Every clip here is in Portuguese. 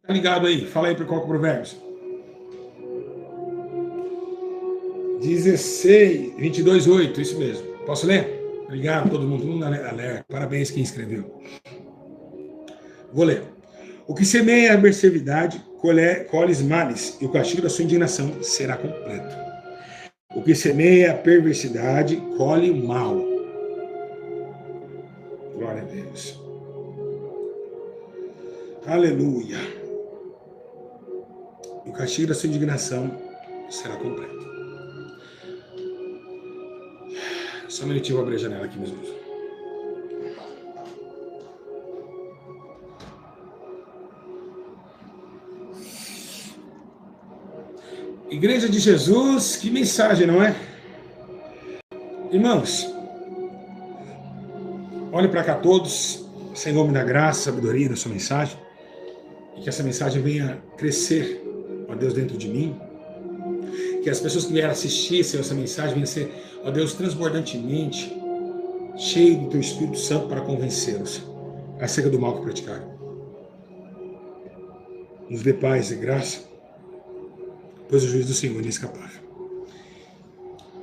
Tá ligado aí? Fala aí para qual que é o Provérbios. 16, 22, 8, isso mesmo. Posso ler? Obrigado, todo mundo alerta. Parabéns quem escreveu. Vou ler. O que semeia a adversidade, colhe males, e o castigo da sua indignação será completo. O que semeia a perversidade, colhe o mal. Glória a Deus. Aleluia. E o castigo da sua indignação será completo. Só um minutinho, eu vou abrir a janela aqui mesmo. Igreja de Jesus, que mensagem, não é? Irmãos, olhem para cá todos, sem nome da graça, sabedoria da sua mensagem, e que essa mensagem venha crescer, ó Deus, dentro de mim, que as pessoas que vieram assistir essa mensagem venham ser, ó Deus, transbordantemente cheio do teu Espírito Santo para convencê-los acerca do mal que praticaram. Nos dê paz e graça, pois o juízo do Senhor é inescapável.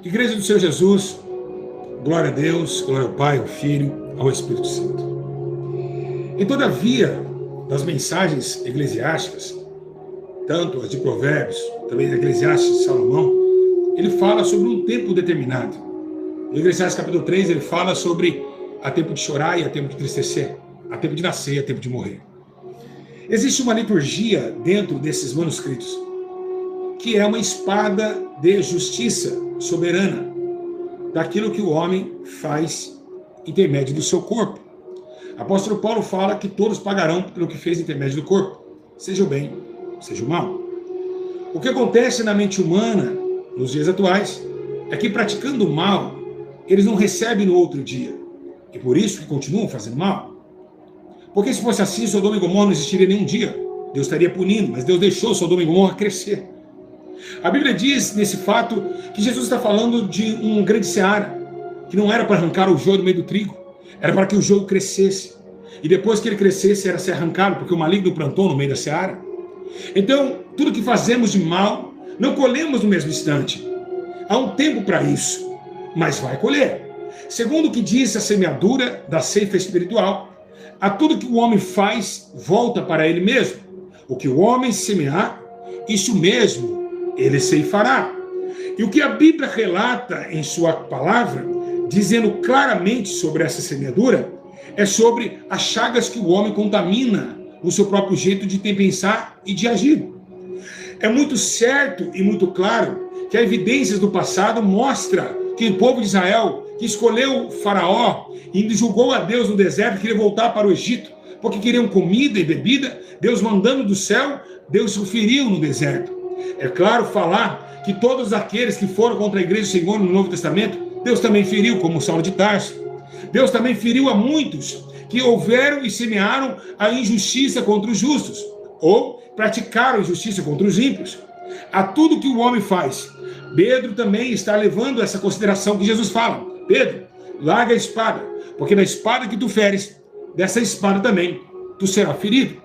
Igreja do Senhor Jesus, glória a Deus, glória ao Pai, ao Filho, ao Espírito Santo. E todavia, das mensagens eclesiásticas, tanto as de Provérbios, também da Eclesiastes de Salomão, ele fala sobre um tempo determinado. No Eclesiastes capítulo 3, ele fala sobre há tempo de chorar e há tempo de entristecer, há tempo de nascer e há tempo de morrer. Existe uma liturgia dentro desses manuscritos, que é uma espada de justiça soberana, daquilo que o homem faz intermédio do seu corpo. Apóstolo Paulo fala que todos pagarão pelo que fez intermédio do corpo, seja o bem, seja o mal. O que acontece na mente humana, nos dias atuais, é que praticando o mal, eles não recebem no outro dia, e por isso que continuam fazendo mal. Porque se fosse assim, Sodoma e Gomorra não existiria nenhum dia. Deus estaria punindo, mas Deus deixou Sodoma e Gomorra crescer. A Bíblia diz, nesse fato, que Jesus está falando de um grande seara, que não era para arrancar o joio do meio do trigo, era para que o joio crescesse. E depois que ele crescesse, era ser arrancado, porque o maligno plantou no meio da seara. Então, tudo que fazemos de mal, não colhemos no mesmo instante. Há um tempo para isso, mas vai colher. Segundo o que diz a semeadura da ceifa espiritual, a tudo que o homem faz, volta para ele mesmo. O que o homem semear, isso mesmo ele ceifará. E o que a Bíblia relata em sua palavra, dizendo claramente sobre essa semeadura, é sobre as chagas que o homem contamina no seu próprio jeito de pensar e de agir. É muito certo e muito claro que as evidências do passado mostram que o povo de Israel, que escolheu Faraó e julgou a Deus no deserto, queria voltar para o Egito, porque queriam comida e bebida, Deus mandando do céu, Deus o feriu no deserto. É claro falar que todos aqueles que foram contra a igreja do Senhor no Novo Testamento, Deus também feriu, como Saulo de Tarso. Deus também feriu a muitos que houveram e semearam a injustiça contra os justos, ou praticaram injustiça contra os ímpios. A tudo que o homem faz, Pedro também está levando essa consideração que Jesus fala. Pedro, larga a espada, porque na espada que tu feres, dessa espada também tu serás ferido.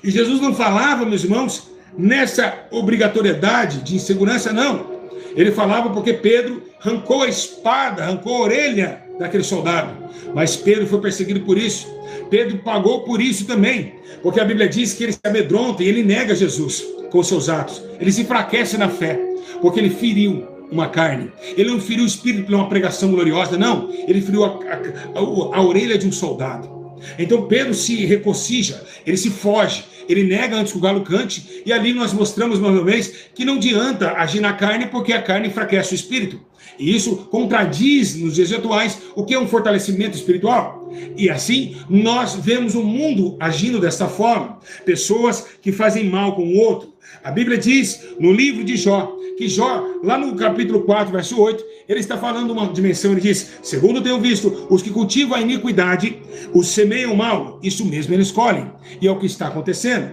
E Jesus não falava, meus irmãos, nessa obrigatoriedade de insegurança, não. Ele falava porque Pedro arrancou a espada, arrancou a orelha daquele soldado. Mas Pedro foi perseguido por isso. Pedro pagou por isso também. Porque a Bíblia diz que ele se amedronta e ele nega Jesus com seus atos. Ele se enfraquece na fé, porque ele feriu uma carne. Ele não feriu o espírito por uma pregação gloriosa, não. Ele feriu a orelha de um soldado. Então Pedro se recocija, ele se foge, ele nega antes que o galo cante, e ali nós mostramos mais uma vez que não adianta agir na carne, porque a carne enfraquece o espírito. E isso contradiz nos dias atuais o que é um fortalecimento espiritual. E assim nós vemos o mundo agindo desta forma, pessoas que fazem mal com o outro. A Bíblia diz no livro de Jó, que Jó, lá no capítulo 4, verso 8, ele está falando uma dimensão, ele diz: segundo tenho visto, os que cultivam a iniquidade, os semeiam mal, isso mesmo eles colhem. E é o que está acontecendo.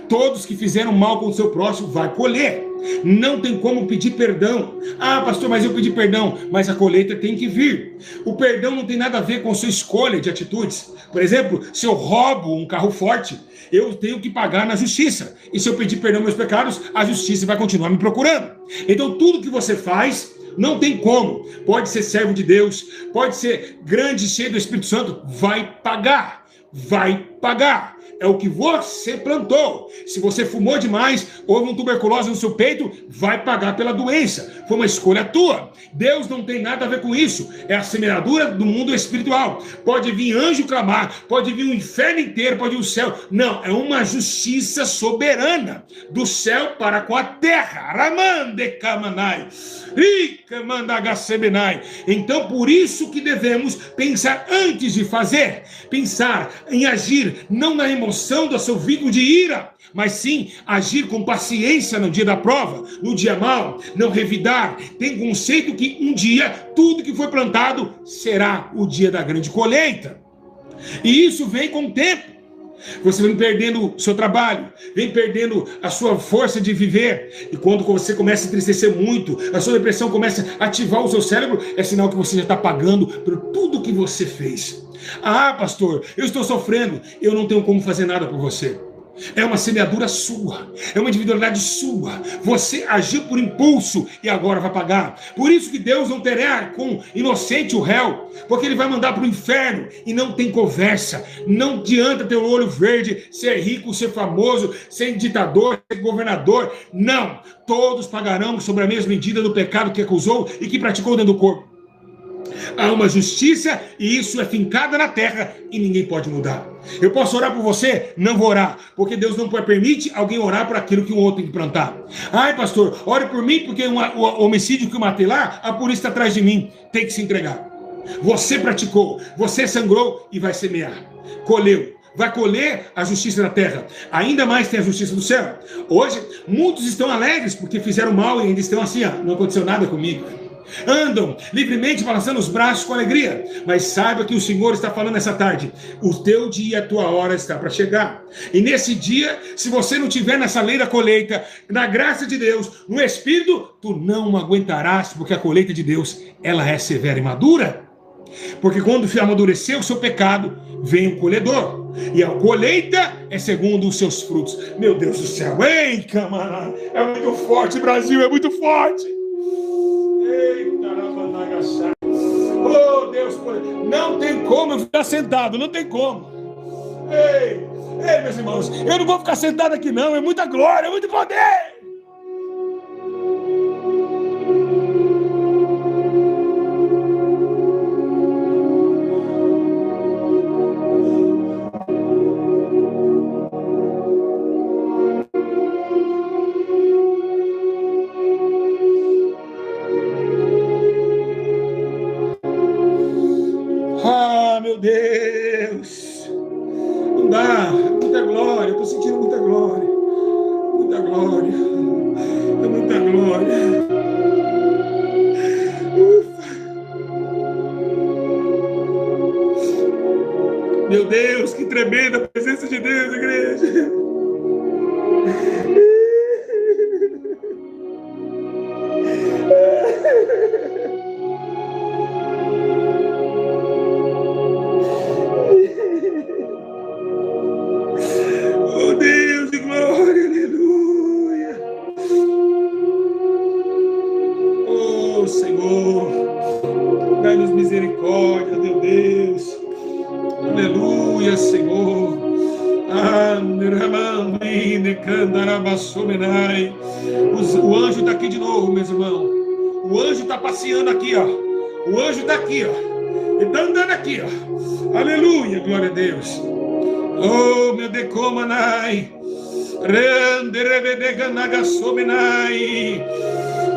Todos que fizeram mal com o seu próximo vai colher. Não tem como pedir perdão. Ah, pastor, mas eu pedi perdão. Mas a colheita tem que vir. O perdão não tem nada a ver com sua escolha de atitudes. Por exemplo, se eu roubo um carro forte, eu tenho que pagar na justiça. E se eu pedir perdão meus pecados, a justiça vai continuar me procurando. Então tudo que você faz, não tem como. Pode ser servo de Deus, pode ser grande, cheio do Espírito Santo, vai pagar. Vai pagar. É o que você plantou. Se você fumou demais, houve uma tuberculose no seu peito, vai pagar pela doença. Foi uma escolha tua. Deus não tem nada a ver com isso. É a semeadura do mundo espiritual. Pode vir anjo clamar, pode vir o inferno inteiro, pode vir o céu. Não, é uma justiça soberana do céu para com a terra. Ramande kamanai. Então, por isso que devemos pensar antes de fazer, pensar em agir, não na emoção do seu vínculo de ira, mas sim agir com paciência no dia da prova, no dia mau, não revidar. Tem conceito que um dia, tudo que foi plantado será o dia da grande colheita. E isso vem com o tempo. Você vem perdendo o seu trabalho, vem perdendo a sua força de viver. E quando você começa a entristecer muito, a sua depressão começa a ativar o seu cérebro, é sinal que você já está pagando por tudo que você fez. Ah, pastor, eu estou sofrendo, eu não tenho como fazer nada por você. É uma semeadura sua, é uma individualidade sua. Você agiu por impulso e agora vai pagar. Por isso que Deus não terá com inocente o réu, porque ele vai mandar para o inferno e não tem conversa. Não adianta ter um olho verde, ser rico, ser famoso, ser ditador, ser governador. Não, todos pagarão sobre a mesma medida do pecado que acusou e que praticou dentro do corpo. Há uma justiça e isso é fincada na terra e ninguém pode mudar. Eu posso orar por você? Não vou orar, porque Deus não permite alguém orar por aquilo que um outro tem que plantar. Ai, pastor, ore por mim porque o homicídio que eu matei lá, a polícia está atrás de mim. Tem que se entregar. Você praticou, você sangrou e vai semear. Colheu. Vai colher a justiça da terra. Ainda mais tem a justiça do céu. Hoje, muitos estão alegres porque fizeram mal e ainda estão assim, ó, não aconteceu nada comigo. Andam livremente balançando os braços com alegria, mas saiba que o Senhor está falando essa tarde, o teu dia, a tua hora está para chegar, e nesse dia, se você não tiver nessa lei da colheita, na graça de Deus, no Espírito, tu não aguentarás, porque a colheita de Deus, ela é severa e madura, porque quando amadurecer o seu pecado, vem o colhedor, e a colheita é segundo os seus frutos. Meu Deus do céu, ei, camarada, é muito forte, Brasil, é muito forte. Oh Deus, não tem como eu ficar sentado, não tem como. Ei, meus irmãos, eu não vou ficar sentado aqui não, é muita glória, é muito poder. Meu Deus, não dá, muita glória, eu estou sentindo muita glória, é muita glória. Ufa. Meu Deus, que tremenda a presença de Deus, igreja. O anjo está aqui de novo, meus irmãos. O anjo está passeando aqui, ó. O anjo está aqui, ó. Ele está andando aqui, ó. Aleluia, glória a Deus. Oh, meu decomanai.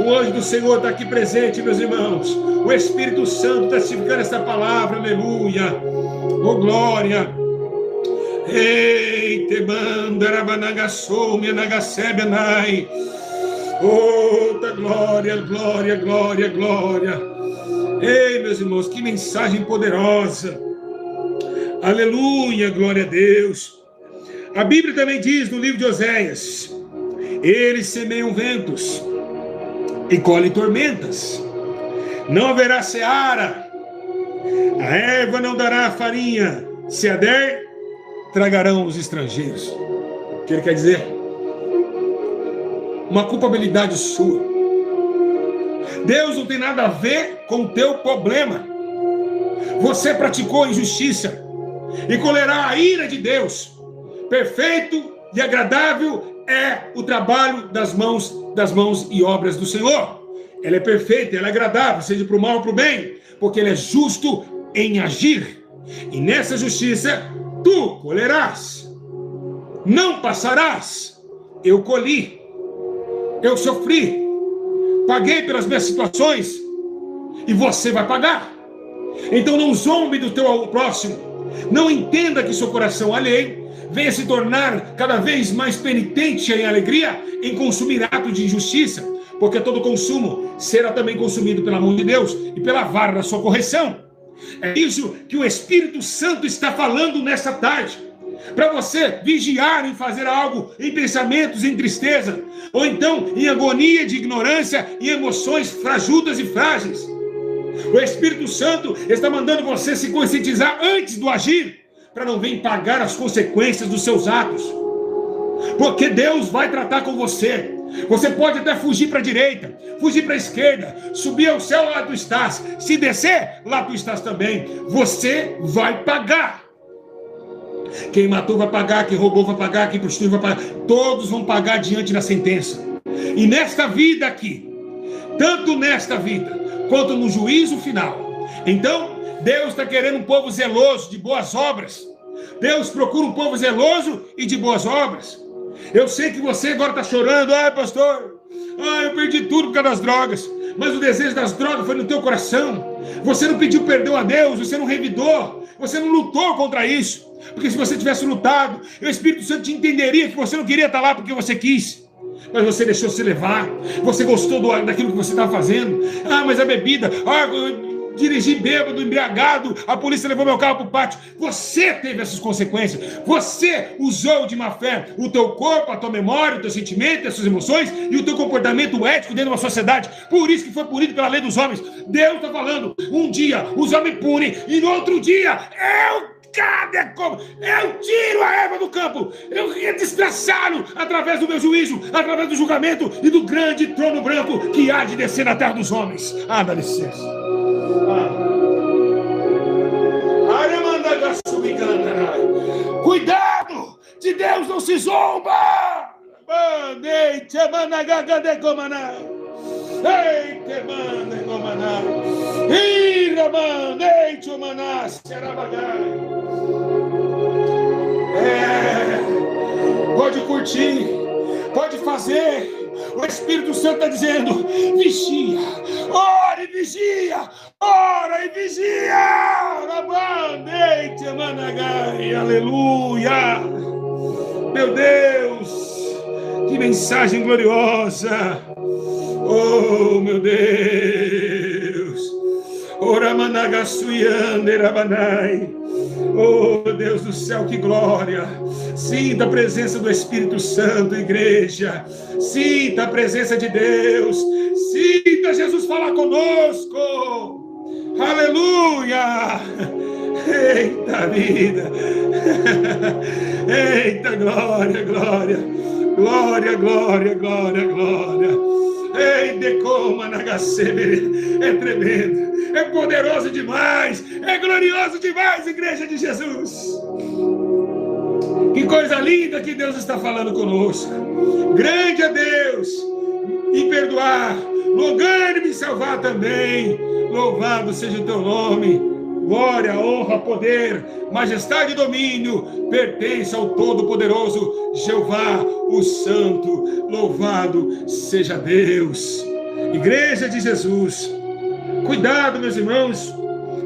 O anjo do Senhor está aqui presente, meus irmãos. O Espírito Santo está testificando essa palavra, aleluia. Oh, glória. Ei, te manda rabanagassome nagasebenai. Oh, glória, glória, glória, glória. Ei, meus irmãos, que mensagem poderosa. Aleluia, glória a Deus. A Bíblia também diz no livro de Oséias: eles semeiam ventos e colhem tormentas. Não haverá seara. A erva não dará farinha. Se a der, tragarão os estrangeiros. O que ele quer dizer? Uma culpabilidade sua. Deus não tem nada a ver com o teu problema. Você praticou injustiça e colherá a ira de Deus. Perfeito e agradável é o trabalho das mãos e obras do Senhor. Ela é perfeita, ela é agradável, seja para o mal ou para o bem, porque ele é justo em agir. E nessa justiça tu colherás. Não passarás. Eu colhi. Eu sofri. Paguei pelas minhas situações. E você vai pagar. Então não zombe do teu próximo. Não entenda que seu coração alheio venha se tornar cada vez mais penitente em alegria em consumir atos de injustiça, porque todo consumo será também consumido pela mão de Deus e pela vara da sua correção. É isso que o Espírito Santo está falando nesta tarde, para você vigiar em fazer algo em pensamentos em tristeza, ou então em agonia de ignorância e emoções frajudas e frágeis. O Espírito Santo está mandando você se conscientizar antes do agir, para não vir pagar as consequências dos seus atos. Porque Deus vai tratar com você. Você pode até fugir para a direita, fugir para a esquerda, subir ao céu, lá tu estás. Se descer, lá tu estás também. Você vai pagar. Quem matou vai pagar, quem roubou vai pagar, quem prostituiu vai pagar. Todos vão pagar diante da sentença. E nesta vida aqui, tanto nesta vida quanto no juízo final. Então, Deus está querendo um povo zeloso de boas obras. Deus procura um povo zeloso e de boas obras. Eu sei que você agora está chorando. Ai, pastor, eu perdi tudo por causa das drogas. Mas o desejo das drogas foi no teu coração. Você não pediu perdão a Deus, você não revidou, você não lutou contra isso. Porque se você tivesse lutado, o Espírito Santo te entenderia que você não queria estar lá porque você quis. Mas você deixou se levar. Você gostou daquilo que você estava fazendo. Mas a bebida, dirigi bêbado, embriagado, a polícia levou meu carro para o pátio. Você teve essas consequências. Você usou de má fé o teu corpo, a tua memória, o teu sentimento, as suas emoções e o teu comportamento ético dentro de uma sociedade. Por isso que foi punido pela lei dos homens. Deus está falando, um dia os homens punem e no outro dia eu tiro a erva do campo, eu ia desgraçá-lo através do meu juízo, através do julgamento e do grande trono branco que há de descer na terra dos homens. Dá licença. Cuidado, de Deus não se zomba. Pode curtir, pode fazer. O Espírito Santo está dizendo: vigia, ora e vigia, ora e vigia. Aleluia. Meu Deus, que mensagem gloriosa. Oh, meu Deus. Ora managasuiande rabanai. Oh, meu Deus do céu, que glória. Sinta a presença do Espírito Santo, igreja. Sinta a presença de Deus. Sinta Jesus falar conosco. Aleluia. Eita vida. Eita glória, glória. Glória, glória, glória, glória. Ei, decoma nagasebere. É tremendo. É poderoso demais, é glorioso demais, igreja de Jesus. Que coisa linda que Deus está falando conosco. Grande é Deus em perdoar, longânime em salvar também. Louvado seja o teu nome. Glória, honra, poder, majestade e domínio pertence ao Todo-Poderoso Jeová, o Santo. Louvado seja Deus. Igreja de Jesus, cuidado, meus irmãos,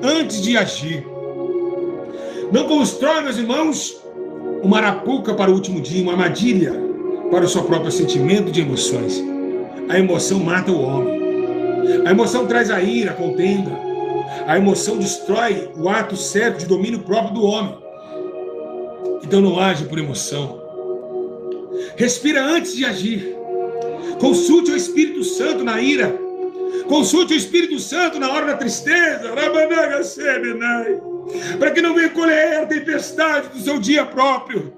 antes de agir. Não constrói, meus irmãos, uma arapuca para o último dia, uma armadilha para o seu próprio sentimento de emoções. A emoção mata o homem. A emoção traz a ira, a contenda. A emoção destrói o ato certo de domínio próprio do homem. Então não age por emoção. Respira antes de agir. Consulte o Espírito Santo na ira. Consulte o Espírito Santo na hora da tristeza. para que não venha colher a tempestade do seu dia próprio.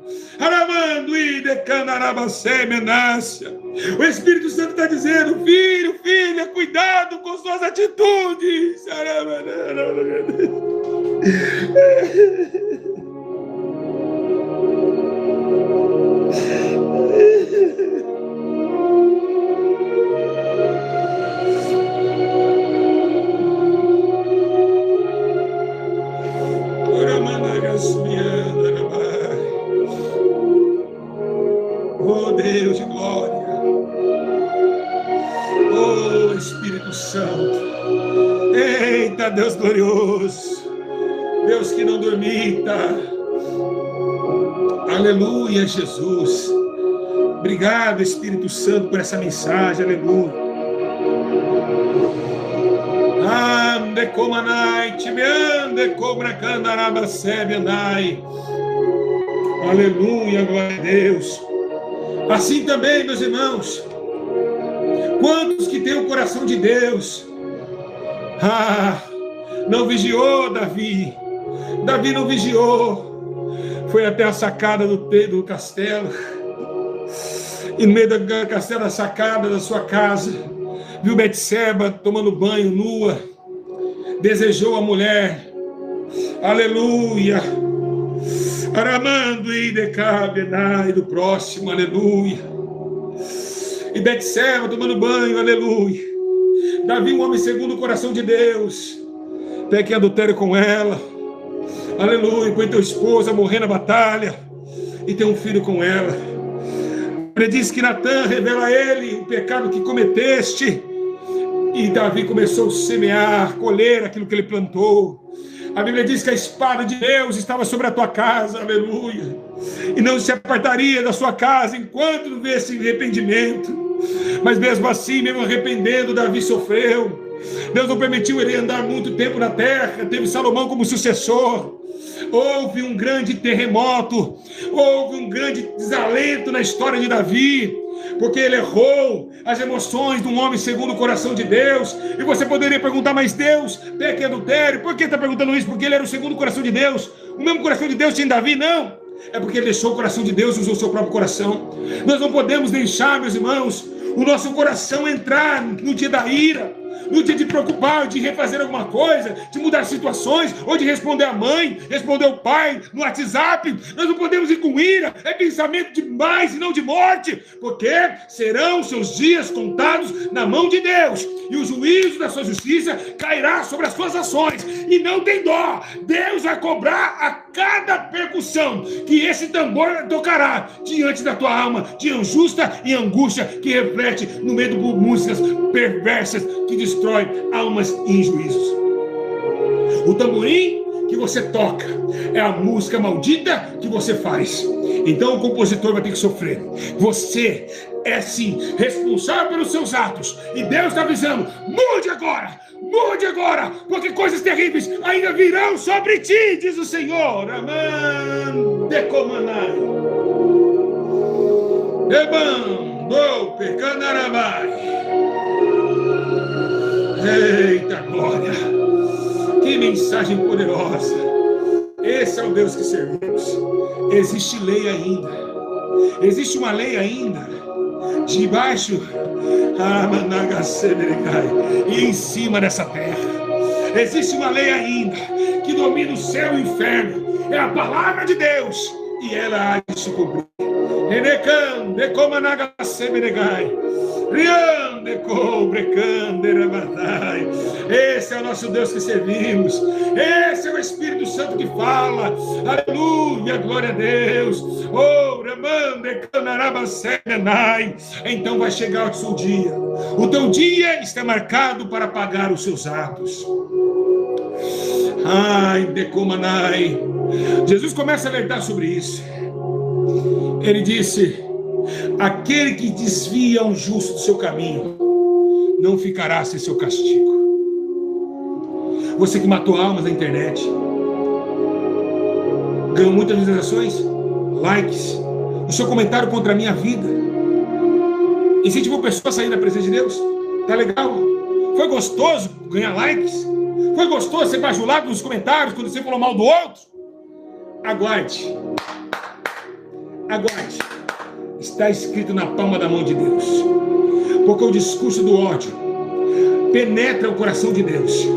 O Espírito Santo está dizendo: filho, filha, cuidado com suas atitudes. Oh Deus de glória, oh Espírito Santo, eita Deus glorioso, Deus que não dormita, aleluia Jesus, obrigado Espírito Santo por essa mensagem, aleluia. Ande como a noite, me ande como a candaraba sebe andai, aleluia, glória a Deus. Assim também, meus irmãos, quantos que têm o coração de Deus, não vigiou Davi não vigiou, foi até a sacada do castelo, e no meio do castelo, da sacada da sua casa, viu Betseba tomando banho nua, desejou a mulher, aleluia, aramando e decabenai do próximo, aleluia. E Betseba tomando banho, aleluia. Davi, um homem segundo o coração de Deus, peca em adultério com ela, aleluia, com teu esposa morrer na batalha e tem um filho com ela. Ele diz que Natã revela a ele o pecado que cometeste, e Davi começou a semear, colher aquilo que ele plantou. A Bíblia diz que a espada de Deus estava sobre a tua casa, aleluia, e não se apartaria da sua casa enquanto não viesse arrependimento. Mas mesmo assim, mesmo arrependendo, Davi sofreu. Deus não permitiu ele andar muito tempo na terra, teve Salomão como sucessor. Houve um grande terremoto, houve um grande desalento na história de Davi, porque ele errou as emoções de um homem segundo o coração de Deus. E você poderia perguntar: mas Deus peca em adultério? Por que está perguntando isso? Porque ele era o segundo coração de Deus. O mesmo coração de Deus tinha em Davi? Não, é porque ele deixou o coração de Deus e usou o seu próprio coração. Nós não podemos deixar, meus irmãos, o nosso coração entrar no dia da ira, no dia de preocupar, de refazer alguma coisa, de mudar situações, ou de responder a mãe, responder o pai no WhatsApp. Nós não podemos ir com ira, é pensamento de mais e não de morte, porque serão seus dias contados na mão de Deus, e o juízo da sua justiça cairá sobre as suas ações, e não tem dó. Deus vai cobrar a cada percussão que esse tambor tocará diante da tua alma, de injusta e angústia que reflete no meio de músicas perversas que destrói almas em juízos. O tamborim que você toca é a música maldita que você faz. Então o compositor vai ter que sofrer. Você é sim responsável pelos seus atos, e Deus está avisando: mude agora, porque coisas terríveis ainda virão sobre ti, diz o Senhor. Amém. Decomanai Ebando Pecanarabai. Eita glória, que mensagem poderosa. Esse é o Deus que servimos. Existe lei ainda, existe uma lei ainda, debaixo e em cima dessa terra. Existe uma lei ainda que domina o céu e o inferno. É a palavra de Deus, e ela há de se cumprir. Esse é o nosso Deus que servimos. Esse é o Espírito Santo que fala. Aleluia, glória a Deus. Então vai chegar o seu dia. O teu dia está marcado para pagar os seus atos. Ai, decomanai. Jesus começa a alertar sobre isso. Ele disse: aquele que desvia um justo do seu caminho não ficará sem seu castigo. Você que matou almas na internet, ganhou muitas visualizações, likes, o seu comentário contra a minha vida incentivou pessoas a sair da presença de Deus. Tá legal? Foi gostoso ganhar likes? Foi gostoso ser bajulado nos comentários quando você falou mal do outro? Aguarde. Aguarde. Está escrito na palma da mão de Deus. Porque o discurso do ódio penetra o coração de Deus.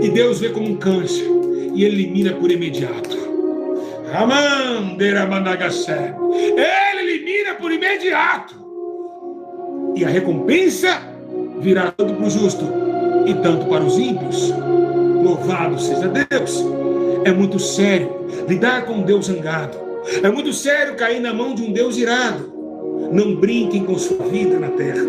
E Deus vê como um câncer. E ele elimina por imediato. Ele elimina por imediato. E a recompensa virá tanto para o justo e tanto para os ímpios. Louvado seja Deus. É muito sério lidar com um Deus zangado. É muito sério cair na mão de um Deus irado. Não brinquem com sua vida na terra.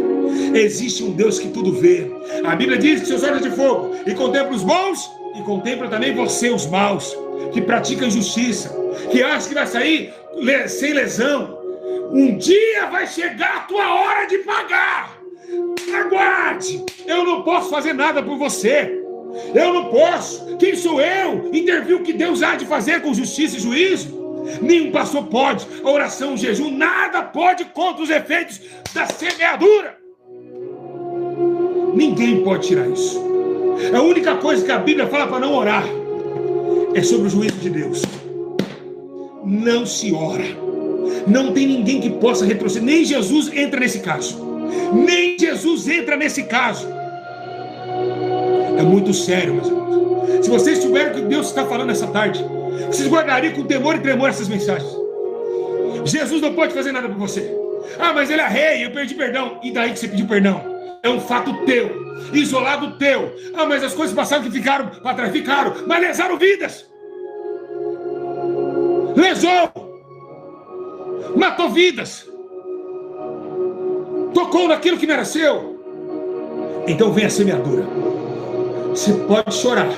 Existe um Deus que tudo vê. A Bíblia diz que seus olhos de fogo e contempla os bons e contempla também você, os maus, que praticam injustiça, que acham que vai sair sem lesão. Um dia vai chegar a tua hora de pagar. Aguarde. Eu não posso fazer nada por você. Eu não posso. Quem sou eu? Intervir o que Deus há de fazer com justiça e juízo? Nenhum pastor pode. A oração, o jejum, nada pode contra os efeitos da semeadura. Ninguém pode tirar isso. A única coisa que a Bíblia fala para não orar é sobre o juízo de Deus. Não se ora. Não tem ninguém que possa retroceder. Nem Jesus entra nesse caso. Nem Jesus entra nesse caso. É muito sério, meus irmãos. Se vocês souberem o que Deus está falando essa tarde, vocês guardariam com temor e tremor essas mensagens. Jesus não pode fazer nada por você. Ah, mas ele é rei, eu perdi perdão. E daí que você pediu perdão? É um fato teu, isolado teu. Ah, mas as coisas passaram que ficaram para trás, ficaram, mas lesaram vidas. Lesou. Matou vidas. Tocou naquilo que não era seu. Então vem a semeadura. Você pode chorar.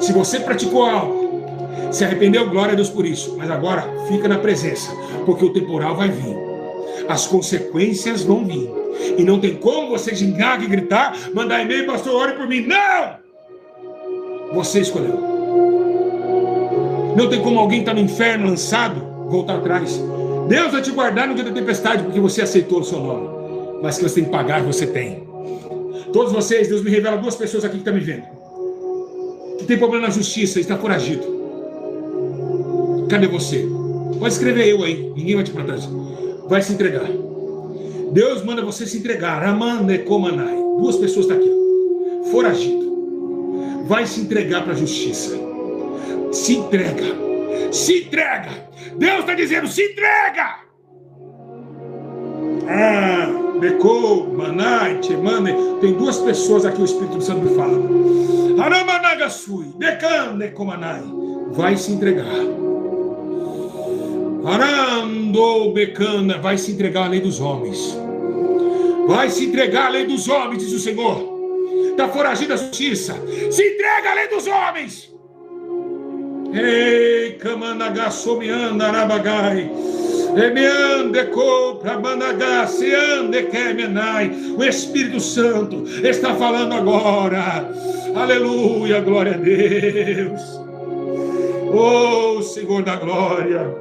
Se você praticou algo, se arrependeu, glória a Deus por isso. Mas agora fica na presença, porque o temporal vai vir. As consequências vão vir. E não tem como você gingar e gritar, mandar e-mail, pastor, ore por mim. Não! Você escolheu. Não tem como alguém estar no inferno lançado, voltar atrás. Deus vai te guardar no dia da tempestade, porque você aceitou o seu nome. Mas que você tem que pagar, você tem. Todos vocês, Deus me revela duas pessoas aqui que estão me vendo. Que tem problema na justiça, está foragido. Cadê você? Pode escrever eu aí, ninguém vai te matar. Vai se entregar. Deus manda você se entregar. Amanecomanai. Duas pessoas estão aqui, ó. Foragido. Vai se entregar para a justiça. Se entrega. Se entrega. Deus está dizendo, se entrega. Manai, Temane. Tem duas pessoas aqui, o Espírito Santo me fala. Aramanagasui, Decanecomanai. Vai se entregar. Arando Becana, vai se entregar à lei dos homens. Vai se entregar à lei dos homens, diz o Senhor. Está foragido a justiça. Se entrega à lei dos homens. Ei, Kamanagasomianda Arabagai. O Espírito Santo está falando agora. Aleluia, glória a Deus. Oh, Senhor da glória.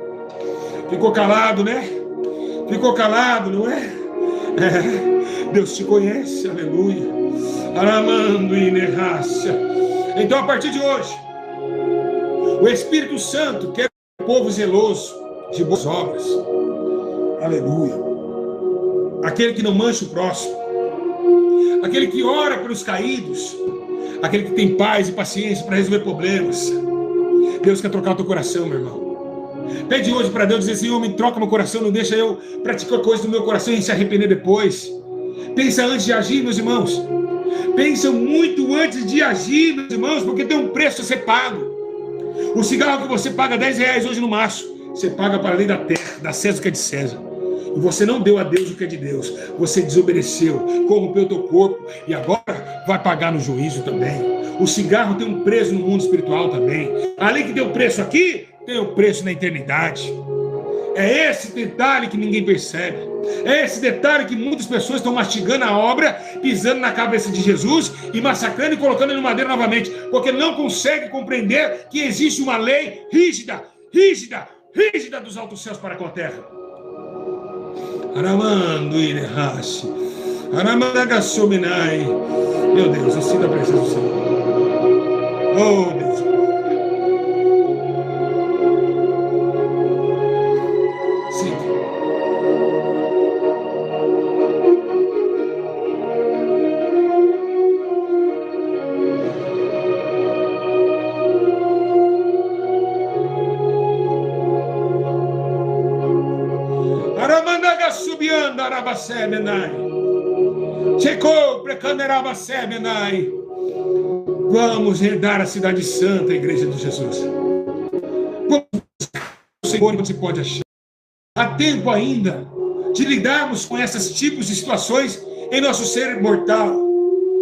Ficou calado, né? Ficou calado, não é? Deus te conhece, aleluia. Aramando inerrácia. Então, a partir de hoje, o Espírito Santo quer um povo zeloso de boas obras. Aleluia. Aquele que não mancha o próximo. Aquele que ora pelos caídos. Aquele que tem paz e paciência para resolver problemas. Deus quer trocar o teu coração, meu irmão. Pede hoje para Deus dizer, Senhor, me troca meu coração, não deixa eu praticar coisas no meu coração e se arrepender depois. Pensa antes de agir, meus irmãos. Pensa muito antes de agir, meus irmãos, porque tem um preço a ser pago. O cigarro que você paga R$10 hoje no maço, você paga para a lei da terra, da César o que é de César. E você não deu a Deus o que é de Deus. Você desobedeceu, corrompeu o teu corpo e agora vai pagar no juízo também. O cigarro tem um preço no mundo espiritual também. Além que tem um preço aqui, tem um preço na eternidade. É esse detalhe que ninguém percebe. É esse detalhe que muitas pessoas estão mastigando a obra, pisando na cabeça de Jesus e massacrando e colocando ele no madeiro novamente, porque não consegue compreender que existe uma lei rígida, rígida, rígida dos altos céus para com a terra. Aramando inerrace, aramandagasominai. Meu Deus, eu sinto a presença do Senhor. Oh, Deus. Sinta. Aramandaga subianda arabasebenai. Chegou precanerabasebenai. Vamos herdar a cidade santa, a igreja de Jesus. O Senhor não se pode achar. Há tempo ainda de lidarmos com esses tipos de situações em nosso ser mortal,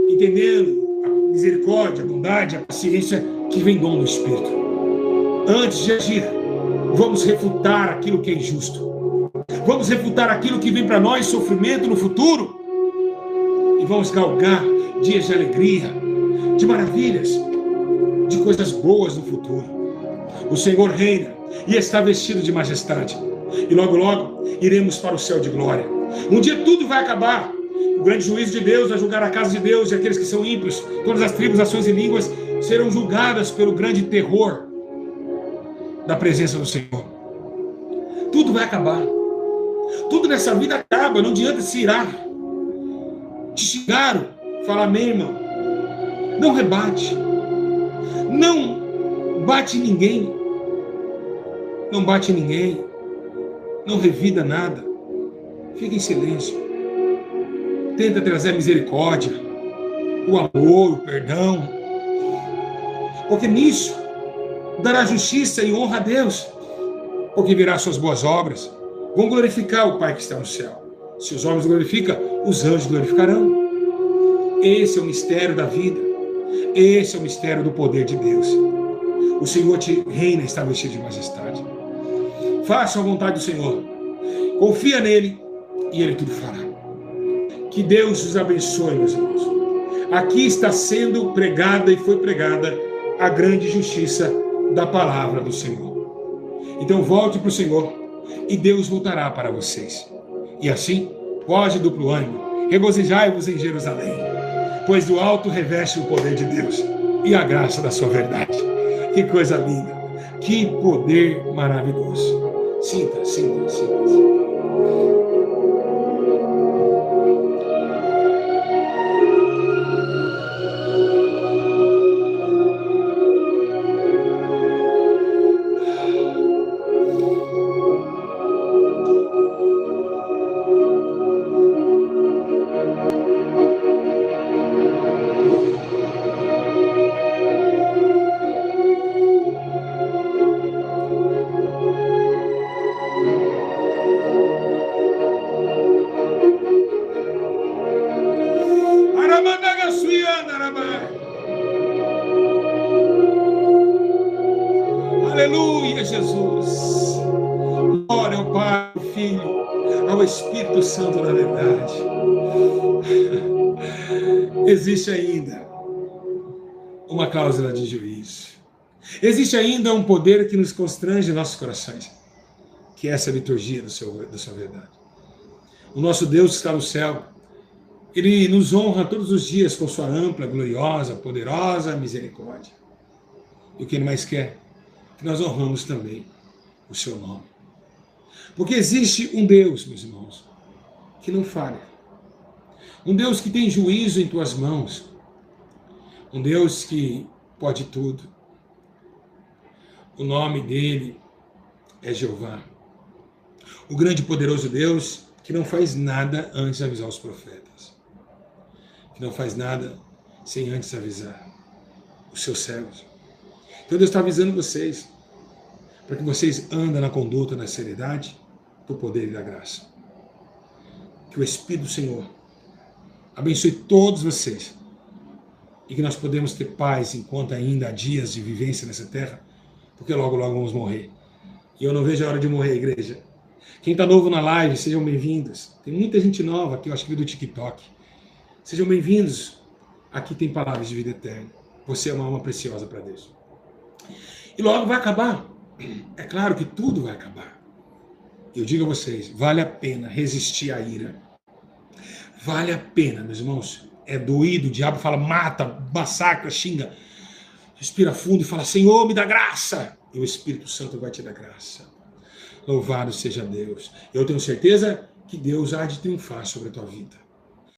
entendendo a misericórdia, a bondade, a paciência que vem dom do Espírito. Antes de agir, vamos refutar aquilo que é injusto. Vamos refutar aquilo que vem para nós, sofrimento no futuro. E vamos galgar dias de alegria, de maravilhas, de coisas boas no futuro. O Senhor reina e está vestido de majestade. E logo, logo, iremos para o céu de glória. Um dia tudo vai acabar. O grande juízo de Deus vai julgar a casa de Deus e aqueles que são ímpios. Todas as tribos, nações e línguas serão julgadas pelo grande terror da presença do Senhor. Tudo vai acabar. Tudo nessa vida acaba. Não adianta se irar. Te xingaram. Fala amém, irmão. Não rebate. Não bate em ninguém. Não bate em ninguém. Não revida nada. Fica em silêncio. Tenta trazer a misericórdia, o amor, o perdão. Porque nisso dará justiça e honra a Deus. Porque virá suas boas obras. Vão glorificar o Pai que está no céu. Se os homens glorificam, os anjos glorificarão. Esse é o mistério da vida. Esse é o mistério do poder de Deus. O Senhor te reina e está vestido de majestade. Faça a vontade do Senhor. Confia nele e ele tudo fará. Que Deus os abençoe, meus irmãos. Aqui está sendo pregada e foi pregada a grande justiça da palavra do Senhor. Então volte para o Senhor e Deus voltará para vocês. E assim, pode duplo ânimo. Regozijai-vos em Jerusalém, pois do alto reveste o poder de Deus e a graça da sua verdade. Que coisa linda. Que poder maravilhoso. Sinta, sinta, sinta, sinta. Aleluia, Jesus. Glória ao Pai, ao Filho, ao Espírito Santo da verdade. Existe ainda uma cláusula de juízo. Existe ainda um poder que nos constrange em nossos corações, que é essa liturgia da sua verdade. O nosso Deus que está no céu, Ele nos honra todos os dias com sua ampla, gloriosa, poderosa misericórdia. E o que Ele mais quer? Que nós honramos também o seu nome. Porque existe um Deus, meus irmãos, que não falha. Um Deus que tem juízo em tuas mãos. Um Deus que pode tudo. O nome dele é Jeová. O grande e poderoso Deus que não faz nada antes de avisar os profetas. Que não faz nada sem antes avisar os seus servos. Então Deus está avisando vocês, para que vocês andem na conduta, na seriedade, do poder e da graça. Que o Espírito do Senhor abençoe todos vocês, e que nós podemos ter paz enquanto ainda há dias de vivência nessa terra, porque logo, logo vamos morrer. E eu não vejo a hora de morrer, igreja. Quem está novo na live, sejam bem-vindos. Tem muita gente nova aqui, eu acho que veio do TikTok. Sejam bem-vindos. Aqui tem palavras de vida eterna. Você é uma alma preciosa para Deus. E logo vai acabar. É claro que tudo vai acabar. Eu digo a vocês, vale a pena resistir à ira. Vale a pena, meus irmãos. É doído, o diabo fala, mata, massacra, xinga. Respira fundo e fala, Senhor, me dá graça. E o Espírito Santo vai te dar graça. Louvado seja Deus. Eu tenho certeza que Deus há de triunfar sobre a tua vida.